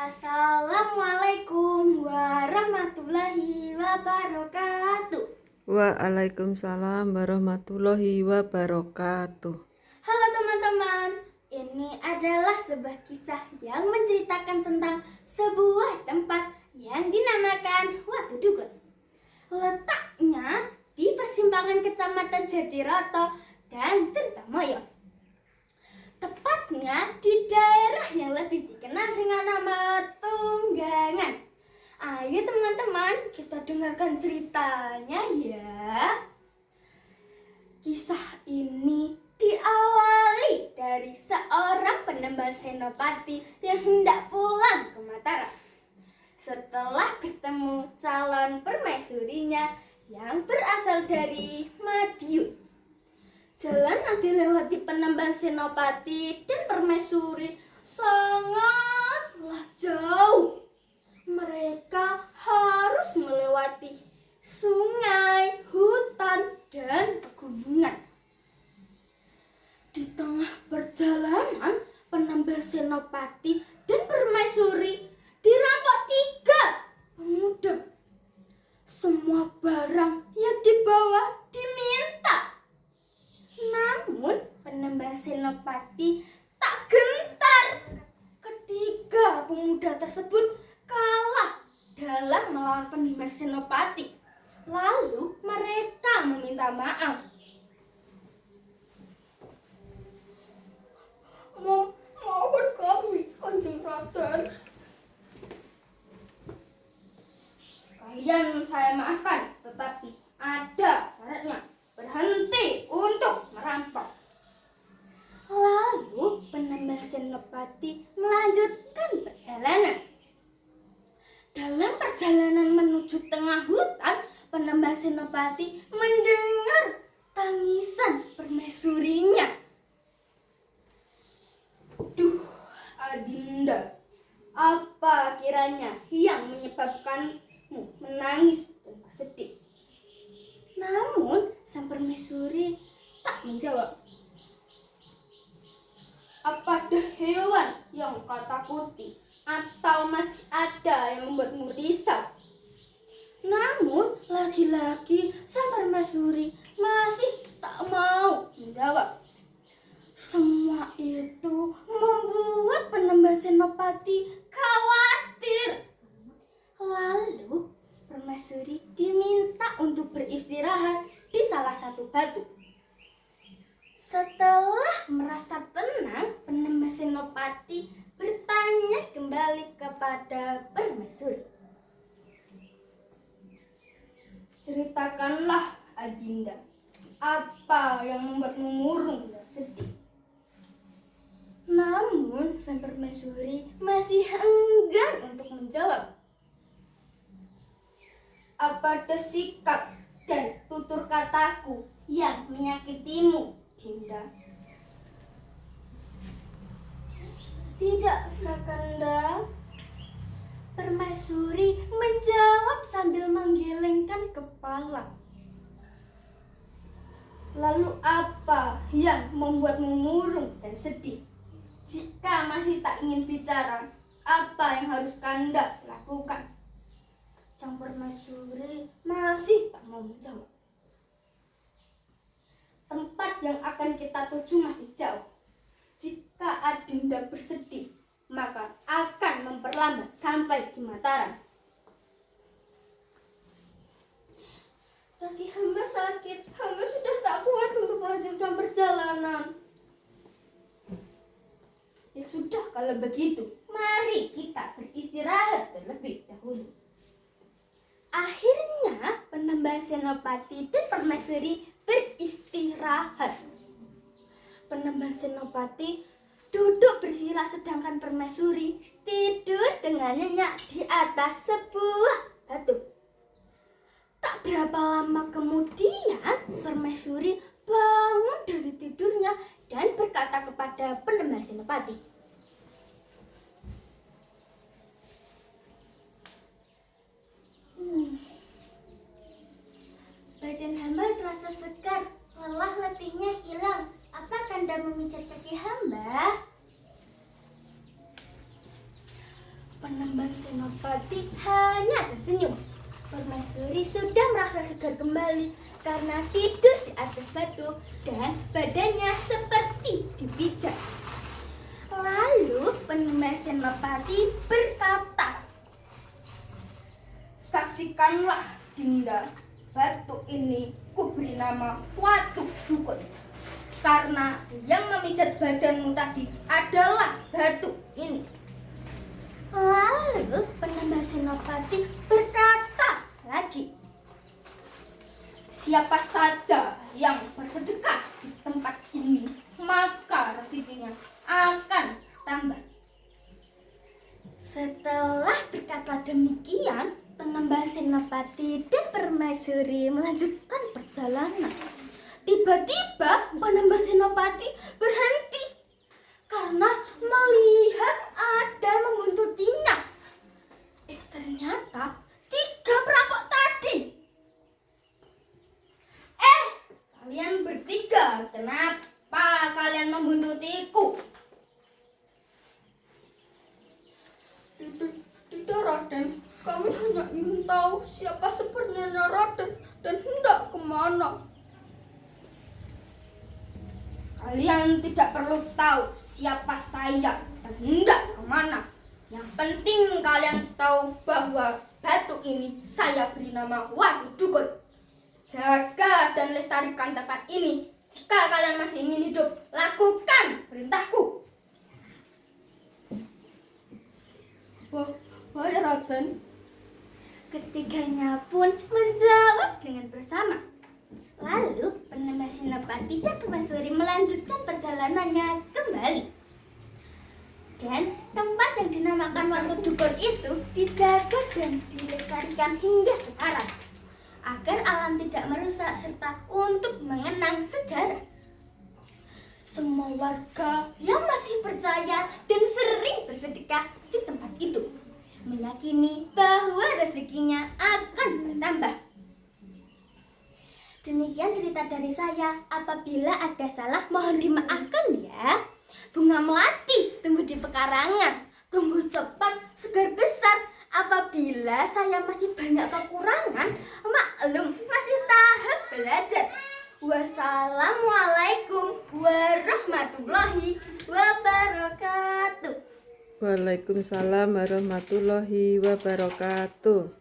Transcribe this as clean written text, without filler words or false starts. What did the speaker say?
Assalamualaikum warahmatullahi wabarakatuh. Waalaikumsalam warahmatullahi wabarakatuh. Halo teman-teman, ini adalah sebuah kisah yang menceritakan tentang sebuah tempat yang dinamakan Watu Dukun. Letaknya di persimpangan Kecamatan Jatiroto dan Tirtamoyo. Tepatnya di daerah yang lebih dikenal dengan nama Tunggangan. Ayo teman-teman, kita dengarkan ceritanya ya. Kisah ini diawali dari seorang penambang senopati yang hendak pulang ke Mataram. Setelah bertemu calon permaisurinya yang berasal dari Madiun. Jalan yang dilewati penambang senopati dan permaisuri sangatlah jauh. Mereka harus melewati sungai, hutan, dan pegunungan. Di tengah perjalanan, penambang senopati dan permaisuri dirampok 3 pemuda. Semua barang yang dibawa diminta. Namun penambang senopati tak gentar ketika pemuda tersebut kalah dalam melawan penambang senopati. Lalu mereka meminta maaf. Mohon kami, Kanjeng Raden. Kalian saya maafkan, tetapi ada syaratnya. Berhenti untuk merampok. Lalu penambang senopati melanjutkan perjalanan. Dalam perjalanan menuju tengah hutan, penambang senopati mendengar tangisan permaisurinya. Duh, Adinda, apa kiranya yang menyebabkanmu menangis dan bersedih? Namun sang permaisuri tak menjawab. Apa ada hewan yang kau takuti? Atau masih ada yang membuatmu risau? Namun lagi-lagi sang permaisuri masih tak mau menjawab. Semua itu membuat penambang senopati khawatir. Lalu permaisuri diminta untuk beristirahat di salah satu batu. Setelah merasa tenang, penambang senopati bertanya kembali kepada permaisuri. Ceritakanlah, Adinda, apa yang membuatmu murung dan sedih? Namun sang permaisuri masih enggan untuk menjawab. Apa ada sikap dan tutur kataku yang menyakitimu, Dinda? Tidak, Kakanda. Permaisuri menjawab sambil menggelengkan kepala. Lalu apa yang membuatmu murung dan sedih? Jika masih tak ingin bicara, apa yang harus Kanda lakukan? Sang permaisuri masih tak mau menjawab. Tempat yang akan kita tuju masih jauh. Jika Adinda bersedih, maka akan memperlambat sampai di Mataram. Kaki hamba sakit, hamba sudah tak kuat untuk melanjutkan perjalanan. Ya sudah, kalau begitu, mari kita beristirahat terlebih dahulu. Akhirnya penambang senopati dan permaisuri beristirahat. Penambang senopati duduk bersila sedangkan permaisuri tidur dengan nyenyak di atas sebuah batu. Tak berapa lama kemudian permaisuri bangun dari tidurnya dan berkata kepada penambang senopati. Badan hamba terasa segar, lelah letihnya hilang. Apa Kanda memijat kaki hamba? Penambang Senopati hanya tersenyum. Permaisuri sudah merasa segar kembali karena tidur di atas batu dan badannya seperti dipijat. Lalu penambang Senopati berkata, "Saksikanlah, Dinda, batu ini kuberi nama Watu Dukun. Karena yang memijat badanmu tadi adalah batu ini." Lalu penambang Senopati berkata lagi, "Siapa saja yang bersedekah di tempat ini, maka rezekinya akan tambah." Setelah berkata demikian, penambang Senopati dan permaisuri melanjutkan perjalanan. Tiba-tiba penambang Senopati berhenti karena melihat ada membuntutinya. Ternyata 3 perampok tadi. Kalian bertiga, kenapa kalian membuntutiku? Tidak, Raden. Kami hanya ingin tahu siapa sebenarnya Raden dan hendak kemana. Kalian tidak perlu tahu siapa saya dan hendak kemana. Yang penting kalian tahu bahwa batu ini saya beri nama Watu Dukun. Jaga dan lestarikan tempat ini. Jika kalian masih ingin hidup, lakukan perintahku. Baik, Raden. Ketiganya pun menjawab dengan bersama. Lalu penambang Senopati dan permaisuri melanjutkan perjalanannya kembali. Dan tempat yang dinamakan Watu Dukun itu dijaga dan dilestarikan hingga sekarang, agar alam tidak merusak serta untuk mengenang sejarah. Semua warga yang masih percaya dan sering bersedekah di tempat itu meyakini bahwa rezekinya akan bertambah. Demikian cerita dari saya. Apabila ada salah, mohon dimaafkan ya. Bunga melati tumbuh di pekarangan, tumbuh cepat, segar besar. Apabila saya masih banyak kekurangan, maklum, masih tahap belajar. Wassalamualaikum warahmatullahi wabarakatuh. Waalaikumsalam warahmatullahi wabarakatuh.